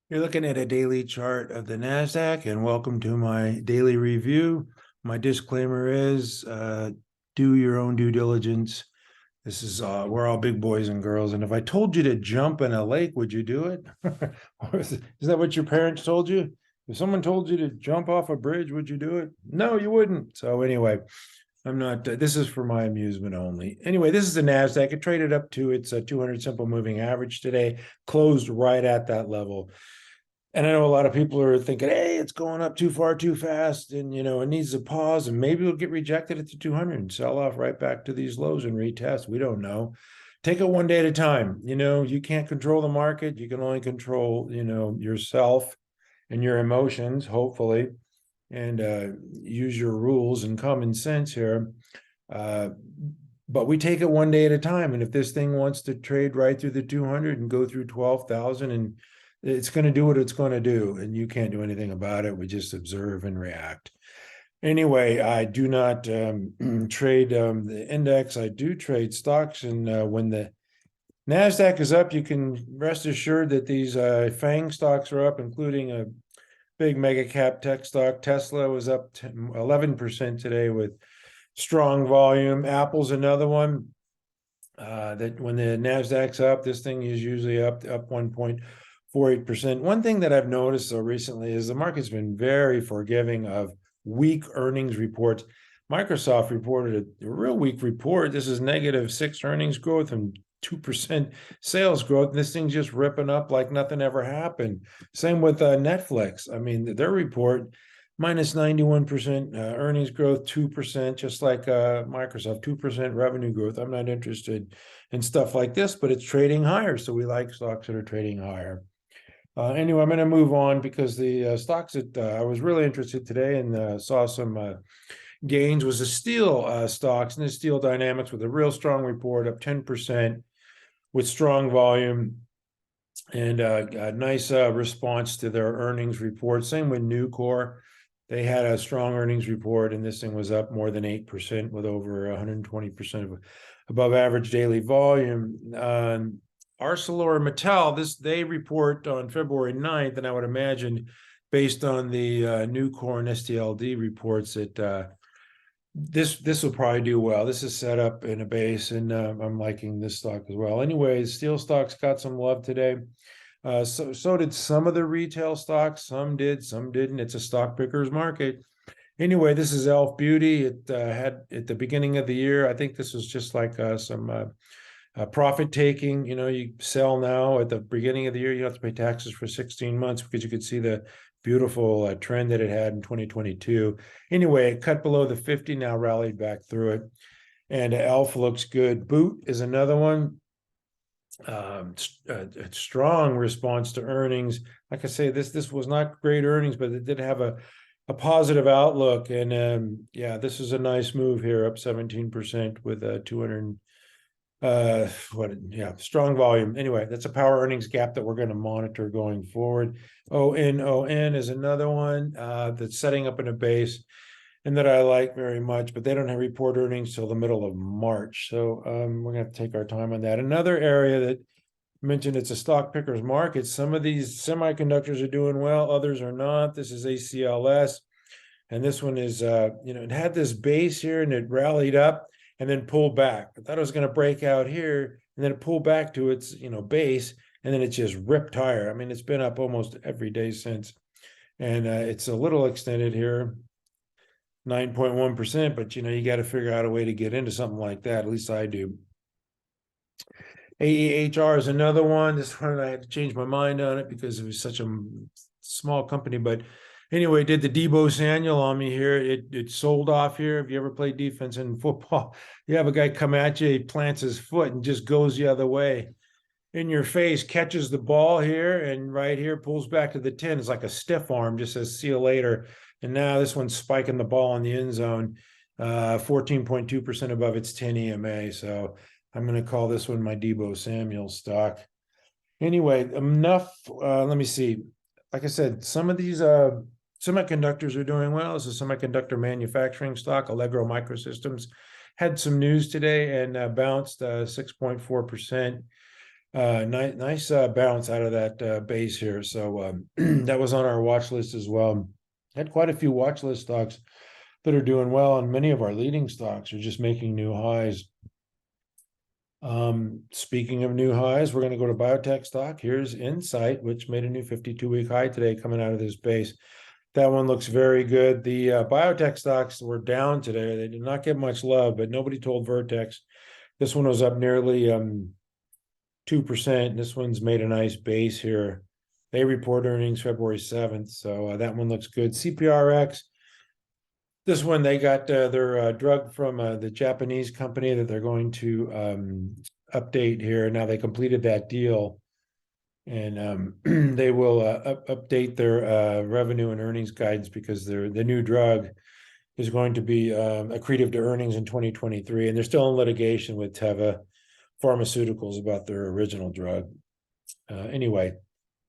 You're looking at a daily chart of the Nasdaq, and welcome to my daily review. My disclaimer is do your own due diligence. This is we're all big boys and girls, and if I told you to jump in a lake, would you do it? Or is that what your parents told you? If someone told you to jump off a bridge, would you do it? No, you wouldn't. So anyway, I'm not, this is for my amusement only. Anyway, this is the NASDAQ. It traded up to its 200 simple moving average today, closed right at that level. And I know a lot of people are thinking, hey, it's going up too far, too fast, and it needs to pause, and maybe it'll get rejected at the 200 and sell off right back to these lows and retest. We don't know. Take it one day at a time. You can't control the market. You can only control, yourself and your emotions, hopefully, and use your rules and common sense here. But we take it one day at a time. And if this thing wants to trade right through the 200 and go through 12,000, and it's going to do what it's going to do, and you can't do anything about it. We just observe and react. Anyway, I do not trade the index. I do trade stocks, and when the Nasdaq is up, you can rest assured that these FANG stocks are up, including a big mega cap tech stock. Tesla was up 11% today with strong volume. Apple's another one that when the Nasdaq's up, this thing is usually up 1.48%. One thing that I've noticed though recently is the market's been very forgiving of weak earnings reports. Microsoft reported a real weak report. This is -6 earnings growth and 2% sales growth. And this thing's just ripping up like nothing ever happened. Same with Netflix. I mean, their report, -91% earnings growth, 2%, just like Microsoft, 2% revenue growth. I'm not interested in stuff like this, but it's trading higher. So we like stocks that are trading higher. Anyway, I'm going to move on because the stocks that I was really interested today and saw some gains was the steel stocks, and the Steel Dynamics with a real strong report, up 10% with strong volume and a nice response to their earnings report. Same with Nucor. They had a strong earnings report, and this thing was up more than 8% with over 120% of above average daily volume. ArcelorMittal, they report on February 9th, and I would imagine based on the Nucor and STLD reports that this will probably do well. This is set up in a base, and I'm liking this stock as well. Anyway, steel stocks got some love today. So did some of the retail stocks. Some did, some didn't. It's a stock picker's market. Anyway, this is Elf Beauty. It had at the beginning of the year, I think this was just like some profit taking. You sell now at the beginning of the year, you don't have to pay taxes for 16 months because you could see the beautiful trend that it had in 2022. Anyway, it cut below the 50, now rallied back through it. And Elf looks good. Boot is another one. A strong response to earnings. Like I say, this was not great earnings, but it did have a positive outlook. And yeah, this is a nice move here, up 17% with 200 strong volume. Anyway, that's a power earnings gap that we're going to monitor going forward. ONON is another one that's setting up in a base and that I like very much, but they don't have report earnings till the middle of March. So we're going to have to take our time on that. Another area that I mentioned, it's a stock picker's market. Some of these semiconductors are doing well, others are not. This is ACLS. And this one is, it had this base here and it rallied up and then pulled back. I thought it was going to break out here, and then it pulled back to its, base, and then it just ripped higher. I mean, it's been up almost every day since, and it's a little extended here, 9.1%, but you got to figure out a way to get into something like that. At least I do. AEHR is another one. This one I had to change my mind on it because it was such a small company, but anyway, did the Debo Samuel on me here. It sold off here. If you ever played defense in football, you have a guy come at you, he plants his foot and just goes the other way in your face, catches the ball here, and right here pulls back to the 10. It's like a stiff arm, just says, see you later. And now this one's spiking the ball in the end zone, 14.2% above its 10 EMA. So I'm going to call this one my Debo Samuel stock. Anyway, enough. Let me see. Like I said, some of these semiconductors are doing well. This is a semiconductor manufacturing stock. Allegro Microsystems had some news today and bounced 6.4%. Nice bounce out of that base here. So that was on our watch list as well. Had quite a few watch list stocks that are doing well, and many of our leading stocks are just making new highs. Speaking of new highs, we're going to go to biotech stock. Here's INCY, which made a new 52-week high today coming out of this base. That one looks very good. The biotech stocks were down today. They did not get much love, but nobody told Vertex. This one was up nearly 2%. This one's made a nice base here. They report earnings February 7th, so that one looks good. CPRX, this one, they got their drug from the Japanese company that they're going to update here. Now they completed that deal, and they will update their revenue and earnings guidance because the new drug is going to be accretive to earnings in 2023, and they're still in litigation with Teva Pharmaceuticals about their original drug. Anyway,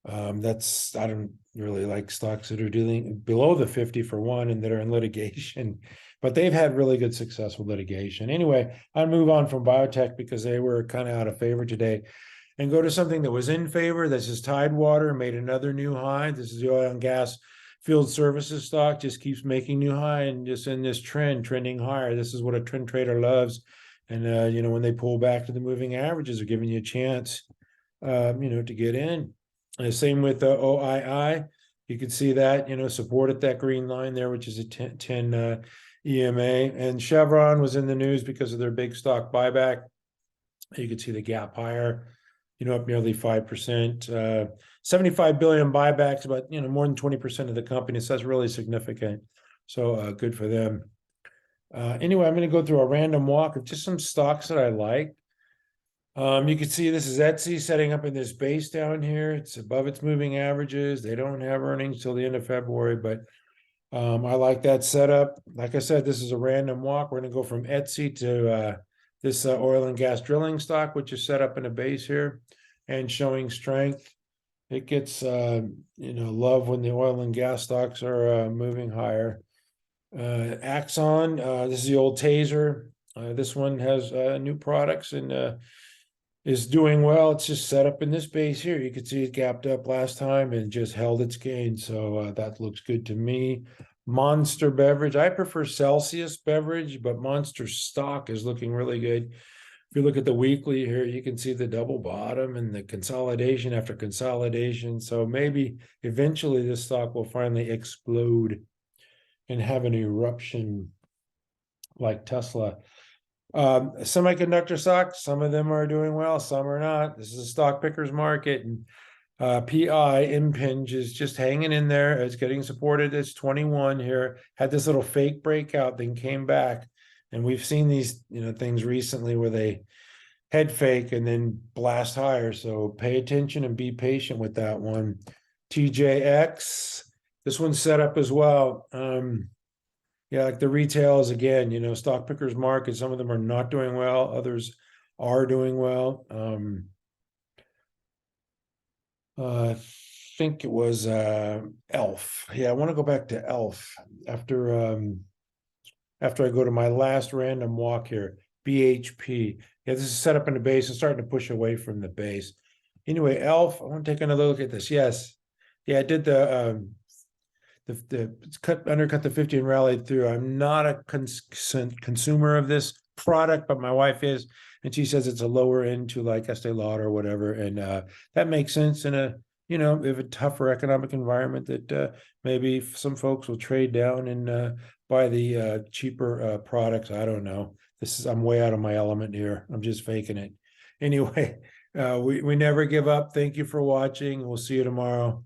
I don't really like stocks that are dealing below the 50 for one and that are in litigation, but they've had really good success with litigation. Anyway, I'll move on from biotech because they were kind of out of favor today and go to something that was in favor. This is Tidewater, made another new high. This is the oil and gas field services stock, just keeps making new high and just in this trending higher. This is what a trend trader loves. And, when they pull back to the moving averages, are giving you a chance, to get in. Same with OII. You can see that, supported that green line there, which is a 10 EMA. And Chevron was in the news because of their big stock buyback. You can see the gap higher, up nearly 5%. 75 billion buybacks, but, more than 20% of the company. So that's really significant. So good for them. Anyway, I'm going to go through a random walk of just some stocks that I like. You can see this is Etsy setting up in this base down here. It's above its moving averages. They don't have earnings till the end of February, but I like that setup. Like I said, this is a random walk. We're going to go from Etsy to this oil and gas drilling stock, which is set up in a base here and showing strength. It gets, love when the oil and gas stocks are moving higher. AXON, this is the old Taser. This one has new products and is doing well. It's just set up in this base here. You can see it gapped up last time and just held its gain. So that looks good to me. Monster Beverage. I prefer Celsius Beverage, but Monster stock is looking really good. If you look at the weekly here, you can see the double bottom and the consolidation after consolidation. So maybe eventually this stock will finally explode and have an eruption like Tesla. Semiconductor stocks, some of them are doing well, some are not. This is a stock picker's market, and PI Impinj is just hanging in there. It's getting supported. It's 21 here. Had this little fake breakout, then came back, and we've seen these things recently where they head fake and then blast higher. So pay attention and be patient with that one. TJX, this one's set up as well. Yeah, like the retails again, stock pickers market, some of them are not doing well, others are doing well. I think it was ELF. Yeah, I want to go back to ELF after I go to my last random walk here. BHP. Yeah, this is set up in the base and starting to push away from the base. Anyway, ELF, I want to take another look at this. Yes. Yeah, I did the undercut the 50 and rallied through. I'm not a consumer of this product, but my wife is, and she says it's a lower end to like Estee Lauder or whatever, and that makes sense in a if a tougher economic environment that maybe some folks will trade down and buy the cheaper products. I don't know. I'm way out of my element here. I'm just faking it. Anyway, we never give up. Thank you for watching. We'll see you tomorrow.